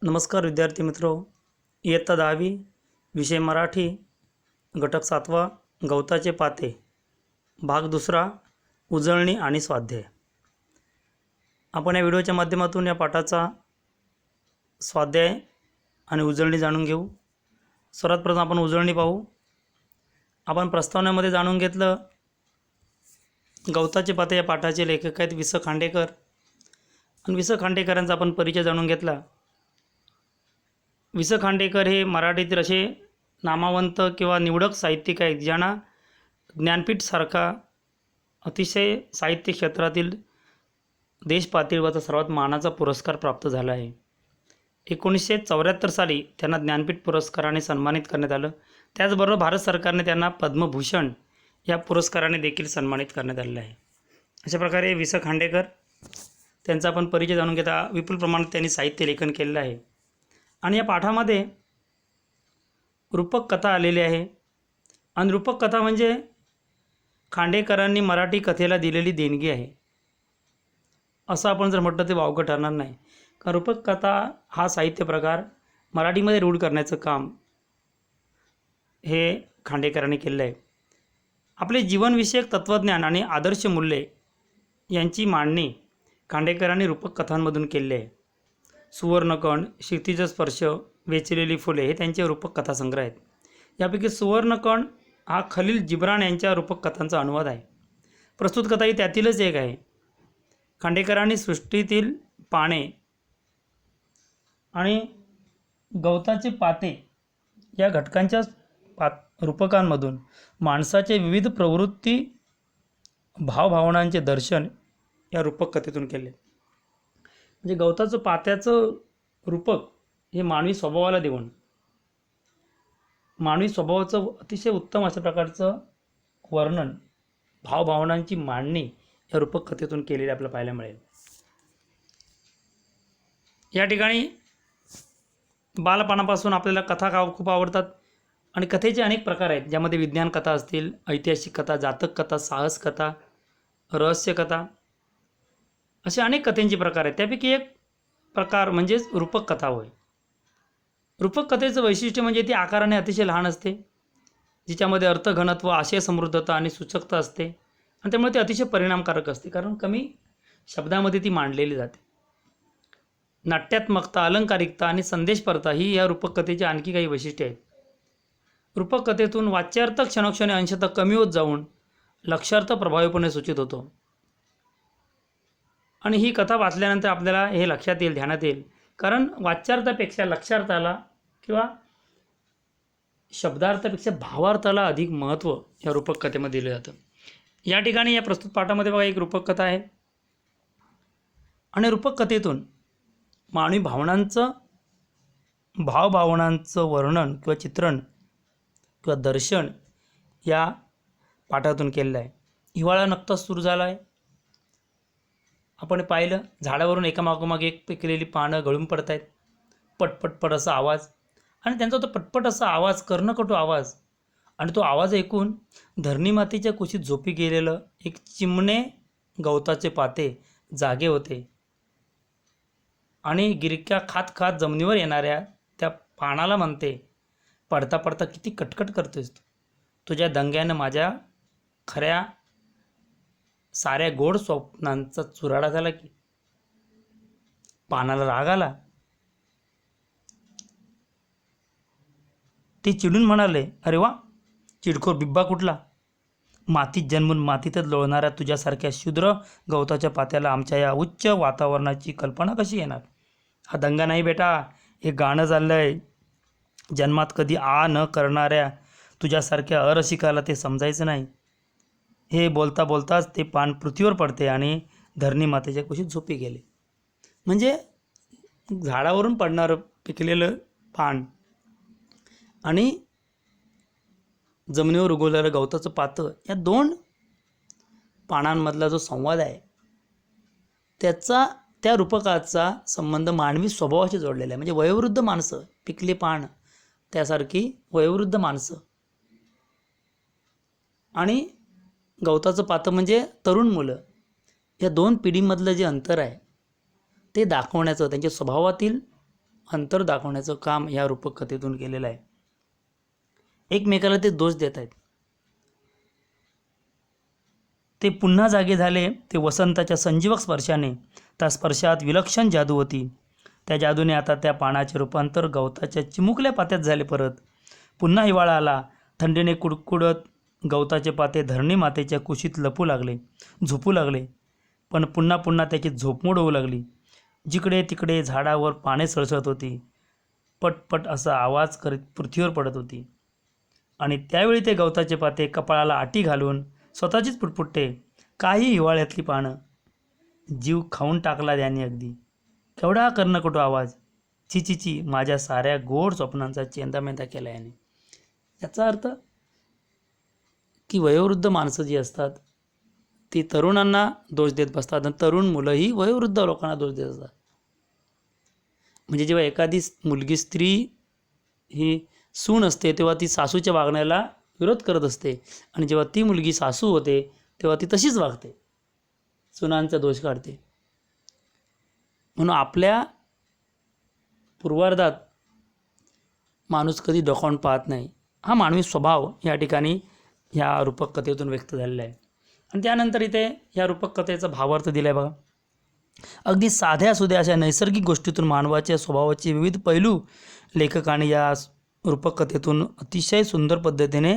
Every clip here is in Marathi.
नमस्कार विद्यार्थी मित्रो, इयत्ता 10वी, विषय मराठी, घटक 7वा, गवताचे पाते, भाग 2, उजळणी आणि स्वाध्याय. आपण या व्हिडिओच्या माध्यमातून या पाठाचा स्वाध्याय आणि उजळणी जाणून घेऊ. सर्वात प्रथम आपण उजळणी पाहू. आपण प्रस्तावनेमध्ये जाणून घेतलं गवताचे पाते या पाठाचे लेखक आहेत वि. स. खांडेकर, आणि वि. स. खांडेकरांचा आपण परिचय जाणून घेतला. वि. स. खांडेकर हे मराठीतील असे नामवंत किंवा निवडक साहित्यिक आहेत ज्यांना ज्ञानपीठसारखा अतिशय साहित्य क्षेत्रातील देश पातळीवरचा सर्वात मानाचा पुरस्कार प्राप्त झाला आहे. 1974 साली त्यांना ज्ञानपीठ पुरस्काराने सन्मानित करण्यात आलं. त्याचबरोबर भारत सरकारने त्यांना पद्मभूषण या पुरस्काराने देखील सन्मानित करण्यात आलेलं आहे. अशा प्रकारे वि. स. खांडेकर त्यांचा आपण परिचय जाणून घेता. विपुल प्रमाणात त्यांनी साहित्य लेखन केलेलं आहे. आणि या पाठामध्ये रूपक कथा आलेली आहे. आणि रूपक कथा म्हणजे खांडेकरांनी मराठी कथेला दिलेली देणगी आहे असं आपण जर म्हटलं ते वावगं ठरणार नाही. कारण रूपक कथा हा साहित्य प्रकार मराठीमध्ये रूढ करण्याचं काम हे खांडेकरांनी केलेलं आहे. आपले जीवनविषयक तत्त्वज्ञान आणि आदर्श मूल्ये यांची मांडणी खांडेकरांनी रूपक कथांमधून केली आहे. सुवर्णकण, क्षितिज स्पर्श, वेचलेली फुले हे त्यांचे रूपक कथासंग्रह आहेत. यापैकी सुवर्णकण हा खलील जिब्रान यांच्या रूपक कथांचा अनुवाद आहे. प्रस्तुत कथा ही त्यातीलच एक आहे. खांडेकरांनी सृष्टीतील पाने आणि गवताचे पाते या घटकांच्या रूपकांमधून माणसाचे विविध प्रवृत्ती, भावभावनांचे दर्शन या रूपक कथेतून केले. म्हणजे गवताचं पात्याचं रूपक हे मानवी स्वभावाला देऊन मानवी स्वभावाचं अतिशय उत्तम अशा प्रकारचं वर्णन, भावभावनांची मांडणी या रूपक कथेतून केलेली आपल्याला पाहायला मिळेल. या ठिकाणी बालपणापासून आपल्याला कथा खूप आवडतात आणि कथेचे अनेक प्रकार आहेत, ज्यामध्ये विज्ञान कथा असतील, ऐतिहासिक कथा, जातक कथा, साहस कथा, रहस्य कथा, असे अनेक कथेंचे प्रकार आहेत. त्यापैकी एक प्रकार म्हणजेच रूपक कथा होय. रूपक कथेचं वैशिष्ट्य म्हणजे ती आकाराने अतिशय लहान असते, जिच्यामध्ये अर्थघनत्व, आशय समृद्धता आणि सूचकता असते, आणि त्यामुळे ती अतिशय परिणामकारक असते, कारण कमी शब्दामध्ये ती मांडलेली जाते. नाट्यात्मकता, अलंकारिकता आणि संदेशपरता ही या रूपक कथेची आणखी काही वैशिष्ट्ये आहेत. रूपक कथेतून वाच्यार्थ क्षणोक्षणी अंशतः कमी होत जाऊन लक्ष्यार्थ प्रभावीपणे सूचित होतो. आणि ही कथा वाचल्यानंतर आपल्याला हे लक्षात येईल, ध्यानात येईल, कारण वाच्यार्थापेक्षा लक्ष्यार्थाला किंवा शब्दार्थापेक्षा भावार्थाला अधिक महत्त्व या रूपक कथेमध्ये दिलं जातं. या ठिकाणी या प्रस्तुत पाठामध्ये बघा एक रूपक कथा आहे, आणि रूपक कथेतून मानवी भावभावनांचं वर्णन किंवा चित्रण किंवा दर्शन या पाठातून केलेलं आहे. हिवाळा नुकताच सुरू झाला आहे. आपण पाहिलं झाडावरून एकामागोमाग एक पिकलेली पानं गळून पडत आहेत. पटपटपट असा आवाज, आणि त्यांचा तो पटपट असा आवाज, कर्णकटू आवाज, आणि तो आवाज ऐकून धरणी मातेच्या कुशीत झोपी गेलेलं एक चिमणे गवताचे पाते जागे होते, आणि गिरक्या खात खात जमिनीवर येणाऱ्या त्या पानाला म्हणते, पडता पडता किती कटकट करतोयस तू, तुझ्या दंग्यानं माझ्या खऱ्या साऱ्या गोड स्वप्नांचा चुराडा झाला की. पानाला राग आला. ते चिडून म्हणाले, अरे वा, चिडखोर बिब्बा कुठला, मातीत जन्मून मातीतच लोळणाऱ्या तुझ्यासारख्या क्षुद्र गवताच्या पात्याला आमच्या या उच्च वातावरणाची कल्पना कशी येणार. हा दंगा नाही बेटा, हे गाणं चाललंय. जन्मात कधी आ न करणाऱ्या तुझ्यासारख्या अरसिकाला ते समजायचं नाही. हे बोलता बोलताच ते पान पृथ्वीवर पडते आणि धरणी मातेच्या कुशीत झोपी गेले. म्हणजे झाडावरून पडणारं पिकलेलं पान आणि जमिनीवर उगवलेलं गवताचं पातं या दोन पानांमधला जो संवाद आहे त्या रूपकाचा संबंध मानवी स्वभावाशी जोडलेला आहे. म्हणजे वयोवृद्ध माणसं, पिकले पान त्यासारखी वयोवृद्ध माणसं, आणि गवताचं पातं म्हणजे तरुण मुलं, या दोन पिढीमधलं जे अंतर आहे ते दाखवण्याचं, त्यांच्या स्वभावातील अंतर दाखवण्याचं काम या रूपक कथेतून केलेलं आहे. एकमेकाला ते दोष देत आहेत. ते पुन्हा जागे झाले ते वसंताच्या संजीवक स्पर्शाने. त्या स्पर्शात विलक्षण जादू होती. त्या जादूने आता त्या पानाचे रूपांतर गवताच्या चिमुकल्या पात्यात झाले. परत पुन्हा हिवाळा आला. थंडीने कुडकुडत गवताचे पाते धरणी मातेच्या कुशीत लपू लागले, झोपू लागले. पण पुन्हा पुन्हा त्याची झोपमोड होऊ लागली. जिकडे तिकडे झाडावर पाने सळसळत होती. पटपट असा आवाज करीत पृथ्वीवर पडत होती. आणि त्यावेळी ते गवताचे पाते कपाळाला आटी घालून स्वतःचीच पुटपुटते. काही हिवाळ्यातली पानं. जीव खाऊन टाकला त्याने अगदी. केवढा कर्णकटू आवाज. चिचिची माझ्या साऱ्या गोड स्वप्नांचा चेंदामेंदा केला याने. याचा अर्थ की वयोवृद्ध माणसं जी असतात ती तरुणांना दोष देत बसतात आणि तरुण मुलंही वयोवृद्ध लोकांना दोष देत असतात. म्हणजे जेव्हा एखादी मुलगी स्त्री ही सून असते तेव्हा ती सासूच्या वागण्याला विरोध करत असते, आणि जेव्हा ती मुलगी सासू होते तेव्हा ती तशीच वागते, सुनांचा दोष काढते. म्हणून आपल्या पूर्वार्धात माणूस कधी डोकावून पाहत नाही. हा मानवी स्वभाव या ठिकाणी ह्या रूपक कथेतून व्यक्त झालेला आहे. आणि त्यानंतर इथे ह्या रूपक कथेचा भावार्थ दिला आहे बघा. अगदी साध्या सुध्या अशा नैसर्गिक गोष्टीतून मानवाच्या स्वभावाचे विविध पैलू लेखकाने या रूपक कथेतून अतिशय सुंदर पद्धतीने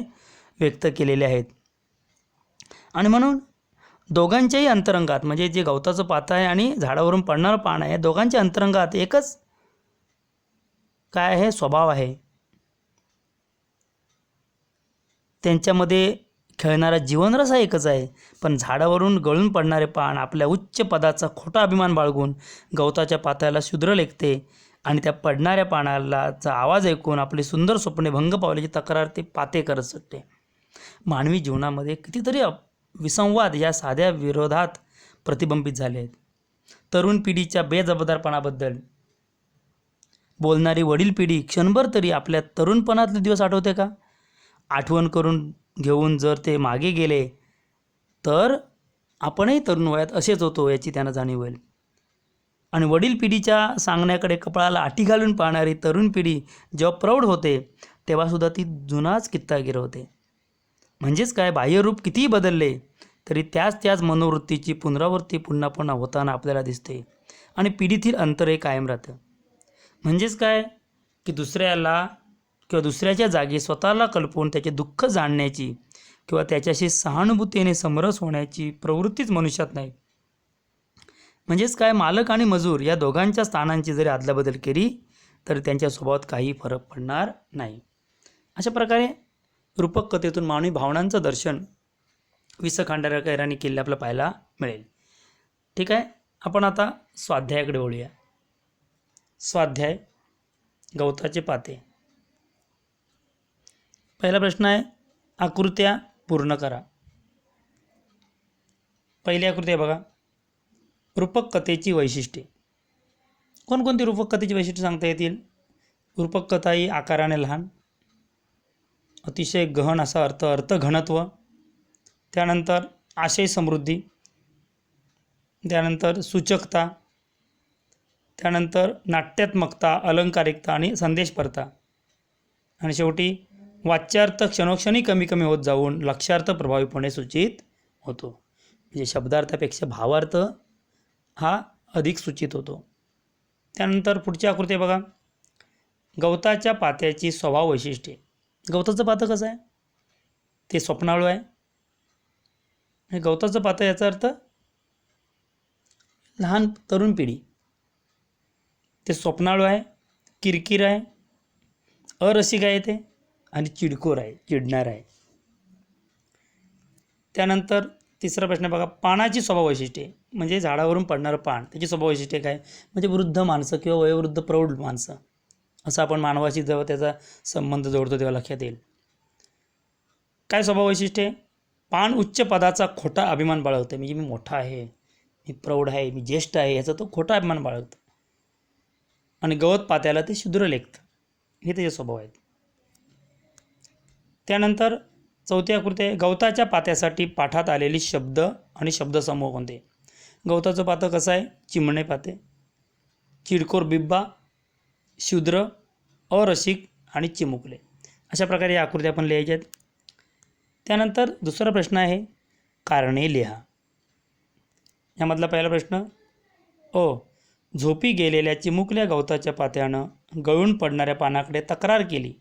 व्यक्त केलेले आहेत. आणि म्हणून दोघांच्याही अंतरंगात, म्हणजे जे गवताचं पातं आहे आणि झाडावरून पडणारं पान आहे, दोघांच्या अंतरंगात एकच काय आहे, स्वभाव आहे. त्यांच्यामध्ये खेळणारा जीवनरस हा एकच आहे. पण झाडावरून गळून पडणारे पान आपल्या उच्च पदाचा खोटा अभिमान बाळगून गवताच्या पात्याला शूद्र लेखते, आणि त्या पडणाऱ्या पानालाचा आवाज ऐकून आपली सुंदर स्वप्ने भंग पावल्याची तक्रार ते पाते करत सुटते. मानवी जीवनामध्ये कितीतरी विसंवाद या साध्या विरोधात प्रतिबिंबित झाले आहेत. तरुण पिढीच्या बेजबाबदारपणाबद्दल बोलणारी वडील पिढी क्षणभर तरी आपल्या तरुणपणातले दिवस आठवते का? आठवण करून घेऊन जर ते मागे गेले तर आपणही तरुण वयात असेच होतो याची त्यांना जाणीव होईल. आणि वडील पिढीच्या सांगण्याकडे कपाळाला आटी घालून पाहणारी तरुण पिढी जेव्हा प्रौढ होते तेव्हासुद्धा ती जुनाच कित्ता गिरवते. म्हणजेच काय, बाह्यरूप कितीही बदलले तरी त्याच मनोवृत्तीची पुनरावृत्ती पुन्हा पुन्हा होताना आपल्याला दिसते, आणि पिढीतील अंतरही कायम राहतं. म्हणजेच काय की दुसऱ्याला किंवा दुसऱ्याच्या जागी स्वतःला कल्पवून त्याचे दुःख जाणण्याची किंवा त्याच्याशी सहानुभूतीने समरस होण्याची प्रवृत्तीच मनुष्यात नाही. म्हणजेच काय, मालक आणि मजूर या दोघांच्या स्थानांची जरी अदलाबदल केली तर त्यांच्या स्वभावात काही फरक पडणार नाही. अशा प्रकारे रूपक कथेतून मानवी भावनांचं दर्शन वि स खांडेकरांनी केले आपल्याला पाहायला मिळेल. ठीक आहे, आपण आता स्वाध्यायाकडे वळूया. स्वाध्याय गवताचे पाते. पहिला प्रश्न आहे, आकृत्या पूर्ण करा. पहिली आकृती आहे बघा, रूपक कथेची वैशिष्ट्ये. कोणकोणती रूपक कथेची वैशिष्ट्ये सांगता येतील? रूपक कथा ही आकाराने लहान, अतिशय गहन असा अर्थघनत्व, त्यानंतर आशय समृद्धी, त्यानंतर सूचकता, त्यानंतर नाट्यात्मकता, अलंकारिकता आणि संदेशपरता, आणि शेवटी वाच्यार्थ क्षणोक्षणी कमी कमी होत जाऊन लक्ष्यार्थ प्रभावीपणे सूचित होतो. म्हणजे शब्दार्थापेक्षा भावार्थ हा अधिक सूचित होतो. त्यानंतर पुढची आकृती बघा, गवताच्या पात्याची स्वभाव वैशिष्ट्ये. गवताचं पातं कसं आहे? ते स्वप्नाळू आहे. आणि गवताचं पातं याचा अर्थ लहान तरुण पिढी. ते स्वप्नाळू आहे, किरकिर आहे, अरसिक आहे ते, आणि चिडखोर आहे, चिडणार आहे. त्यानंतर तिसरा प्रश्न बघा, पानाची स्वभाव वैशिष्ट्ये. म्हणजे झाडावरून पडणारं पान, त्याची स्वभाव वैशिष्ट्ये काय? म्हणजे वृद्ध माणसं किंवा वयोवृद्ध प्रौढ माणसं, असं आपण मानवाशी जेव्हा त्याचा संबंध जोडतो तेव्हा लक्षात येईल. काय स्वभाव वैशिष्ट्ये? पान उच्च पदाचा खोटा अभिमान बाळगते. म्हणजे मी मोठा आहे, मी प्रौढ आहे, मी ज्येष्ठ आहे, याचा तो खोटा अभिमान बाळगतो. आणि गवत पात्याला ते शूद्र लेखतं. हे त्याचे स्वभाव आहेत. त्यानंतर चौथी आकृती आहे, गवताच्या पात्यासाठी पाठात आलेली शब्द आणि शब्दसमूह कोणते? गवताचं पातं कसं आहे? चिमणे पाते, चिडखोर बिब्बा, शूद्र, अरसिक आणि चिमुकले. अशा प्रकारे या आकृत्या आपण लिहायच्या आहेत. त्यानंतर दुसरा प्रश्न आहे कारणे लिहा. यामधला पहिला प्रश्न झोपी गेलेल्या चिमुकल्या गवताच्या पात्यानं गळून पडणाऱ्या पानाकडे तक्रार केली.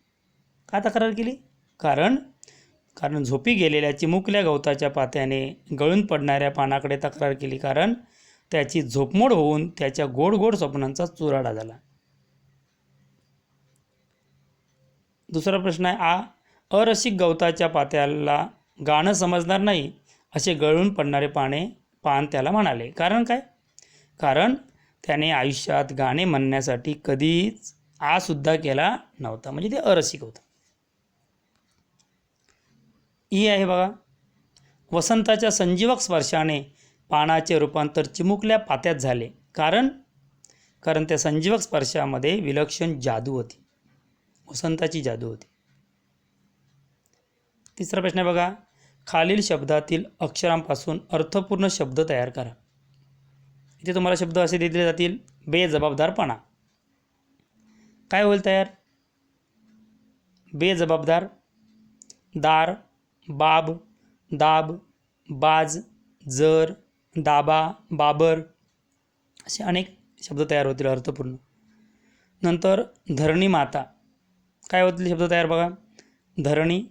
का तक्रार केली? कारण झोपी गेलेल्या चिमुकल्या गवताच्या पात्याने गळून पडणाऱ्या पानाकडे तक्रार केली, कारण त्याची झोपमोड होऊन त्याच्या गोड गोड स्वप्नांचा चुराडा झाला. दुसरा प्रश्न आहे अरसिक गवताच्या पात्याला गाणं समजणार नाही असे गळून पडणारे पान त्याला म्हणाले. कारण काय? कारण त्याने आयुष्यात गाणे म्हणण्यासाठी कधीच सुद्धा केला नव्हता, म्हणजे ते अरसिक होतं. ही आहे बघा, वसंताच्या संजीवक स्पर्शाने पानाचे रूपांतर चिमुकल्या पात्यात झाले, कारण त्या संजीवक स्पर्शामध्ये विलक्षण जादू होती, वसंताची जादू होती. तिसरा प्रश्न आहे बघा, खालील शब्दातील अक्षरांपासून अर्थपूर्ण शब्द तयार करा. इथे तुम्हाला शब्द असे दिले जातील, बेजबाबदारपणा. काय होईल तयार? बेजबाबदार, दार, बाब, दाब, बाज, जर, दाबा, बाबर असे अनेक शब्द तयार होतील अर्थपूर्ण. नंतर धरणी माता. काय होतील शब्द तयार बघा? धरणी,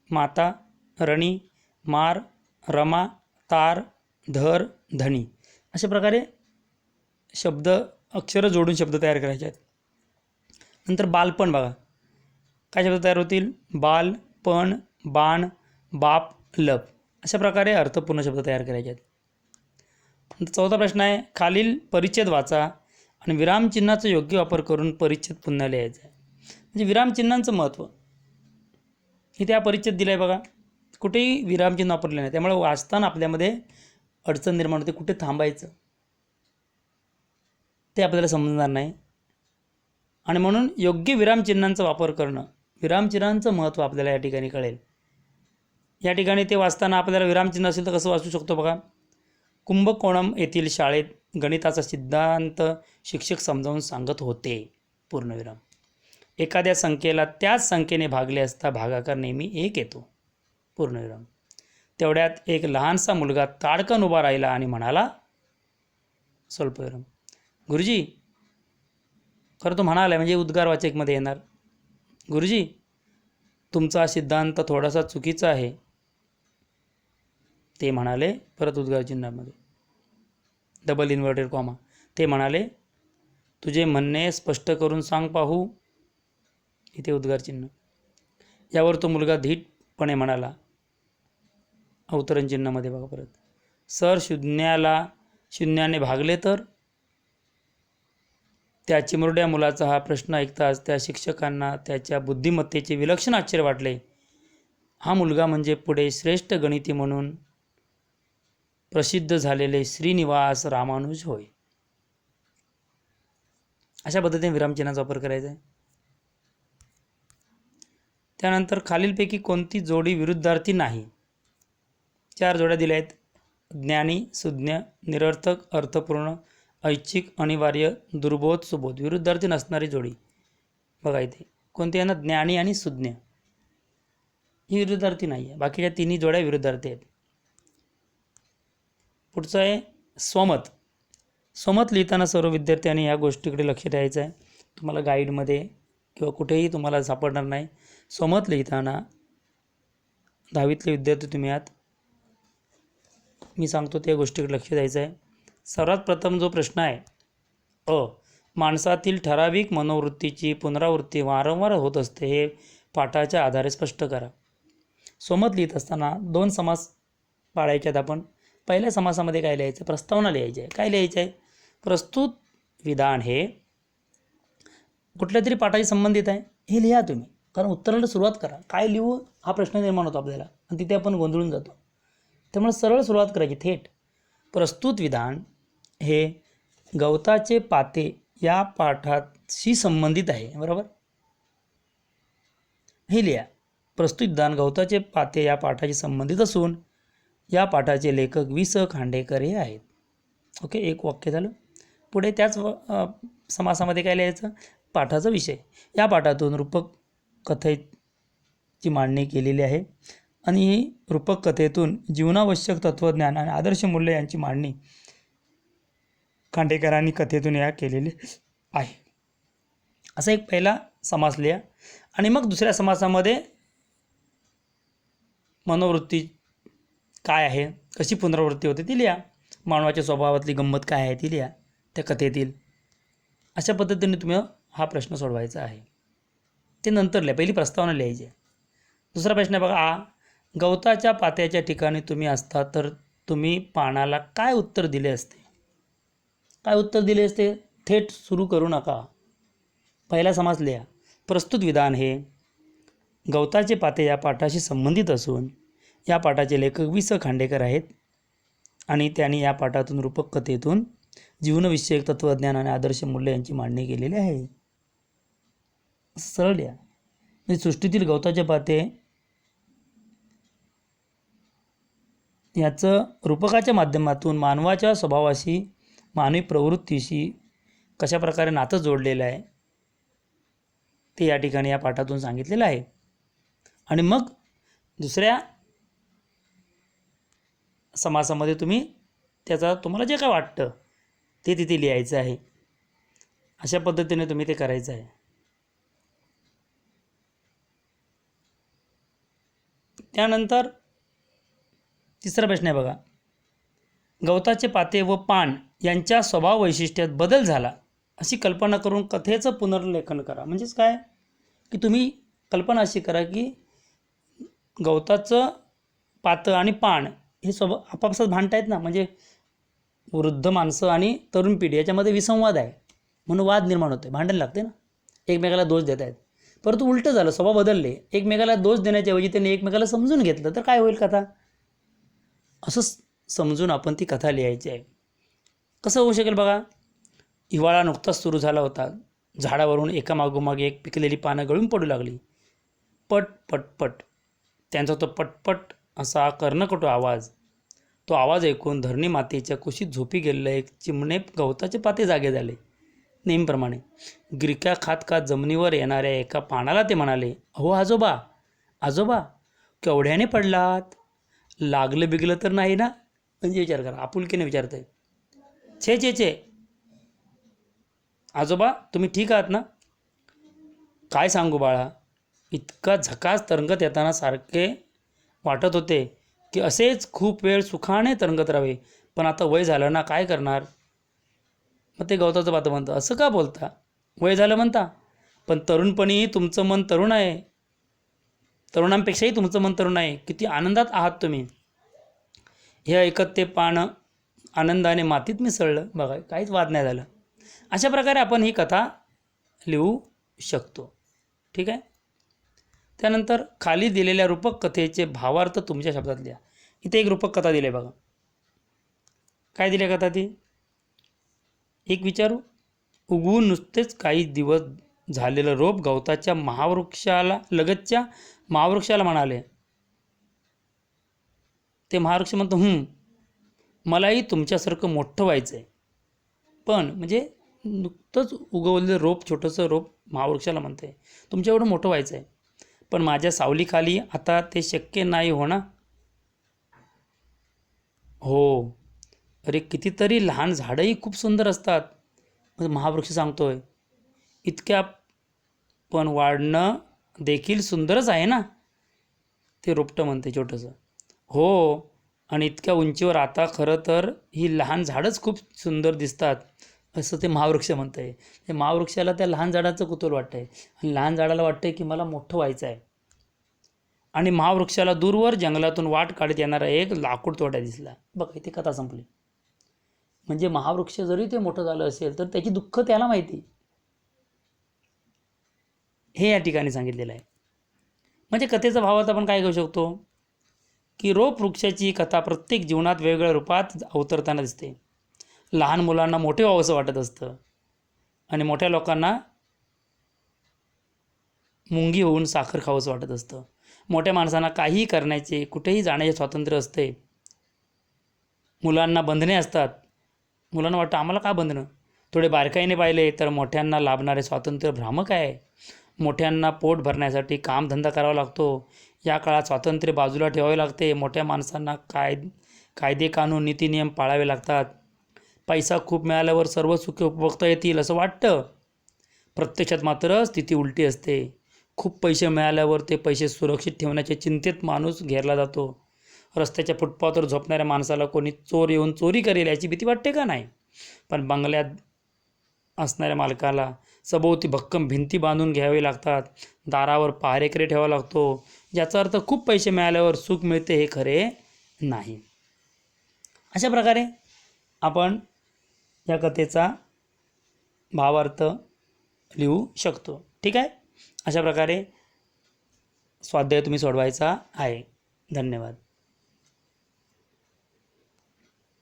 माता, रणी, मार, रमा, तार, धर, धणी. अशा प्रकारे शब्द अक्षरं जोडून शब्द तयार करायचे आहेत. नंतर बालपण बघा, काय शब्द तयार होतील? बाल, पण, बाण, बाप, लप. अशा प्रकारे अर्थपूर्ण शब्द तयार करायचे आहेत. चौथा प्रश्न आहे, खालील परिच्छेद वाचा आणि विरामचिन्हाचा योग्य वापर करून परिच्छेद पुन्हा लिहायचा आहे. म्हणजे विरामचिन्हांचं महत्त्व इथे हा परिच्छेद दिला आहे बघा, कुठेही विरामचिन्ह वापरले नाही, त्यामुळे वाचताना आपल्यामध्ये अडचण निर्माण होते, कुठे थांबायचं ते आपल्याला समजणार नाही. आणि म्हणून योग्य विरामचिन्हांचा वापर करणं, विरामचिन्हांचं महत्त्व आपल्याला या ठिकाणी कळेल. या ठिकाणी ते वाचताना आपल्याला विरामचिन्ह असेल तर कसं वाचू शकतो बघा. कुंभकोणम येथील शाळेत गणिताचा सिद्धांत शिक्षक समजावून सांगत होते, पूर्णविराम. एखाद्या संख्येला त्याच संख्येने भागले असता भागाकार नेहमी 1 येतो, पूर्णविराम. तेवढ्यात एक लहानसा मुलगा ताडकन उभा राहिला आणि म्हणाला, स्वल्पविराम. गुरुजी, खरं तो म्हणाला म्हणजे उद्गारवाचकमध्ये येणार, गुरुजी तुमचा सिद्धांत थोडासा चुकीचा आहे. ते म्हणाले, परत उद्गार चिन्हामध्ये डबल इन्व्हर्टेड कॉमा. ते म्हणाले, तुझे म्हणणे स्पष्ट करून सांग पाहू. इथे उद्गार चिन्ह. यावर तो मुलगा धीटपणे म्हणाला, अवतरण चिन्हामध्ये बघा परत, सर शून्याने भागले तर. त्या चिमुरड्या मुलाचा हा प्रश्न ऐकताच त्या शिक्षकांना त्याच्या बुद्धिमत्तेचे विलक्षण आश्चर्य वाटले. हा मुलगा म्हणजे पुढे श्रेष्ठ गणिती म्हणून प्रसिद्ध झालेले श्रीनिवास रामानुज होय. अशा पद्धतीने विरामचिन्हाचा वापर करायचा आहे. त्यानंतर खालीलपैकी कोणती जोडी विरुद्धार्थी नाही? 4 जोड्या दिल्या आहेत, ज्ञानी, सुज्ञ, निरर्थक, अर्थपूर्ण, ऐच्छिक, अनिवार्य, दुर्बोध, सुबोध. विरुद्धार्थी नसणारी जोडी बघा इथे कोणती आहे ना, ज्ञानी आणि सुज्ञ. ही विरुद्धार्थी नाही आहे, बाकीच्या तिन्ही जोड्या विरुद्धार्थी आहेत. पुढचं आहे स्वमत. स्वमत लिहिताना सर्व विद्यार्थ्यांनी या गोष्टीकडे लक्ष द्यायचं आहे. तुम्हाला गाईडमध्ये किंवा कुठेही तुम्हाला सापडणार नाही. स्वमत लिहिताना 10वीतले विद्यार्थी तुम्ही आहात, मी सांगतो त्या गोष्टीकडे लक्ष द्यायचं आहे. सर्वात प्रथम जो प्रश्न आहे, माणसातील ठराविक मनोवृत्तीची पुनरावृत्ती वारंवार होत असते, हे पाठाच्या आधारे स्पष्ट करा. स्वमत लिहित असताना 2 समास पाळायचे आहेत आपण. पहिल्या समासामध्ये काय लिहायचं? प्रस्तावना लिहायची आहे. काय लिहायचं आहे? प्रस्तुत विधान हे कुठल्या तरी पाठाशी संबंधित आहे हे लिहा तुम्ही, कारण उत्तराला सुरुवात करा. काय लिहू हा प्रश्न निर्माण होतो आपल्याला आणि तिथे आपण गोंधळून जातो. त्यामुळे सरळ सुरुवात करायची थेट. प्रस्तुत विधान हे गवताचे पाते या पाठाशी संबंधित आहे, बरोबर? हे लिहा. प्रस्तुत विधान गवताचे पाते या पाठाशी संबंधित असून या पाठाचे लेखक वि. स. खांडेकर हे आहेत. ओके, एक वाक्य झालं. पुढे त्याच समासामध्ये काय लिहायचं? पाठाचा विषय. या पाठातून रूपक कथेची मांडणी केलेली आहे आणि ही रूपक कथेतून जीवनावश्यक तत्त्वज्ञान आणि आदर्श मूल्य यांची मांडणी खांडेकरांनी कथेतून या केलेली आहे. असा एक पहिला समास लिहा आणि मग दुसऱ्या समासामध्ये मनोवृत्ती काय आहे, कशी पुनरावृत्ती होते ती लिहा. मानवाच्या स्वभावातली गंमत काय आहे ती लिहा त्या कथेतील. अशा पद्धतीने तुम्ही हा प्रश्न सोडवायचा आहे. ते नंतर लिहा, पहिली प्रस्तावना लिहायची आहे. दुसरा प्रश्न आहे बघा, गवताच्या पात्याच्या ठिकाणी तुम्ही असता तर तुम्ही पानाला काय उत्तर दिले असते? काय उत्तर दिले असते? थेट सुरू करू नका. पहिला समास लिहा. प्रस्तुत विधान हे गवताचे पाते या पाठाशी संबंधित असून या पाठाचे लेखक वि स खांडेकर आहेत आणि त्यांनी या पाठातून रूपक कथेतून जीवनविषयक तत्त्वज्ञान आणि आदर्श मूल्य यांची मांडणी केलेली आहे. सरळ लिहा. म्हणजे सृष्टीतील गवताचे पाते याचं रूपकाच्या माध्यमातून मानवाच्या स्वभावाशी, मानवी प्रवृत्तीशी कशा प्रकारे नातं जोडलेलं आहे ते या ठिकाणी या पाठातून सांगितलेलं आहे. आणि मग दुसऱ्या समासामध्ये तुम्ही त्याचा तुम्हाला जे काय वाटतं ते तिथे लिहायचं आहे. अशा पद्धतीने तुम्ही ते करायचं आहे. त्यानंतर तिसरा प्रश्न आहे बघा, गवताचे पाते व पान यांच्या स्वभाव वैशिष्ट्यात बदल झाला अशी कल्पना करून कथेचं पुनर्लेखन करा. म्हणजेच काय की तुम्ही कल्पना अशी करा की गवताचं पातं आणि पान हे स्वभाव आपापसात भांडतायत ना, म्हणजे वृद्ध माणसं आणि तरुण पिढी याच्यामध्ये विसंवाद आहे म्हणून वाद निर्माण होते, भांडण लागते ना, एकमेकाला दोष देत आहेत. परंतु उलटं झालं, स्वभाव बदलले, एकमेकाला दोष देण्याच्या ऐवजी त्यांनी एकमेकाला समजून घेतलं तर काय होईल कथा? असं समजून आपण ती कथा लिहायची आहे. कसं होऊ शकेल बघा, हिवाळा नुकताच सुरू झाला होता, झाडावरून एकामागोमाग एक पिकलेली पानं गळून पडू लागली. पट पट पट त्यांचा तो पटपट असा कर्णकटू आवाज, तो आवाज ऐकून धरणी मातेच्या कुशीत झोपी गेलेलं एक चिमणे गवताचे पाते जागे झाले. नेहमीप्रमाणे गिरक्या खात खात जमिनीवर येणाऱ्या एका पानाला ते म्हणाले, अहो आजोबा, आजोबा केवढ्याने पडलात? लागलं बिगलं तर नाही ना? म्हणजे विचार करा, आपुलकीने विचारतंय. छे छे छे आजोबा, तुम्ही ठीक आहात ना? काय सांगू बाळा, इतका झकास तरंगत येताना सारखे वाटत होते की असेच खूप वेळ सुखाने तरंगत राहावे, पण आता वय झालं ना, काय करणार? मग ते गवताचं पातं म्हणतं, असं का बोलता? वय झालं म्हणता, पण तरुणपणी तुमचं मन तरुण आहे, तरुणांपेक्षाही तुमचं मन तरुण आहे. किती आनंदात आहात तुम्ही. हे ऐकत ते पान आनंदाने मातीत मिसळलं. बघा, काहीच वाद नाही झालं. अशा प्रकारे आपण ही कथा लिहू शकतो. ठीक आहे. त्यानंतर खाली दिलेल्या रूपक कथेचे भावार्थ तुमच्या शब्दात लिहा. इथे एक रूपक कथा दिली आहे बघा. काय दिली कथा ती? एक विचारू, उगवून नुसतेच काही दिवस झालेलं रोप गवताच्या महावृक्षाला लगतच्या महावृक्षाला म्हणाले. ते महावृक्ष म्हणतो, मलाही तुमच्यासारखं मोठं व्हायचं आहे. पण म्हणजे नुकतंच उगवलेलं रोप, छोटंसं रोप महावृक्षाला म्हणतं आहे, तुमच्या एवढं मोठं व्हायचं आहे, पण माझ्या सावलीखाली आता ते शक्य नाही हो ना. हो, अरे कितीतरी लहान झाडंही खूप सुंदर असतात. म्हणजे महावृक्ष सांगतोय, इतक्या पण वाढणं देखील सुंदरच आहे ना. ते रोपटं म्हणते छोटंसं. हो, आणि इतक्या उंचीवर आता खरं तर ही लहान झाडंच खूप सुंदर दिसतात, असं ते महावृक्ष म्हणतं आहे. ते महावृक्षाला त्या लहान झाडाचं कुतूहल वाटतं आहे आणि लहान झाडाला वाटतं आहे की मला मोठं व्हायचं आहे. आणि महावृक्षाला दूरवर जंगलातून वाट काढत येणारा एक लाकूड तोडा दिसला. बघा, इथे कथा संपली. म्हणजे महावृक्ष जरी ते मोठं झालं असेल तर त्याची दुःख त्याला माहिती, हे या ठिकाणी सांगितलेलं आहे. म्हणजे कथेचा भावात आपण काय घेऊ शकतो की रोप वृक्षाची कथा प्रत्येक जीवनात वेगवेगळ्या रूपात अवतरताना दिसते. लहान मुलांना मोठे व्हावंसं वाटत असतं आणि मोठ्या लोकांना मुंगी होऊन साखर खावंसं वाटत असतं. मोठ्या माणसांना काहीही करण्याचे, कुठेही जाण्याचे स्वातंत्र्य असते. मुलांना बंधने असतात. मुलांना वाटतं आम्हाला का बंधनं? थोडे बारकाईने पाहिले तर मोठ्यांना लाभणारे स्वातंत्र्य भ्रामक आहे. मोठ्यांना पोट भरण्यासाठी कामधंदा करावा लागतो. या काळात स्वातंत्र्य बाजूला ठेवावे लागते. मोठ्या माणसांना कायदे कानून नीती नियम पाळावे लागतात. पैसा खूप मिळाल्यावर सर्व सुखे उपभोगता येतील असं वाटतं. प्रत्यक्षात मात्र स्थिती उलटी असते. खूप पैसे मिळाल्यावर ते पैसे सुरक्षित ठेवण्याच्या चिंतेत माणूस घेरला जातो. रस्त्याच्या फुटपाथवर झोपणाऱ्या माणसाला कोणी चोर येऊन चोरी करेल याची भीती वाटते का नाही? पण बंगल्यात असणाऱ्या मालकाला सभोवती भक्कम भिंती बांधून घ्यावे लागतात. दारावर पहारेकरी ठेवावा लागतो. याचा अर्थ खूप पैसे मिळाल्यावर सुख मिळते हे खरे नाही. अशा प्रकारे आपण या कथेचा भावार्थ लिहू शकतो. ठीक आहे. अशा प्रकारे स्वाध्याय तुम्ही सोडवायचा आहे. धन्यवाद.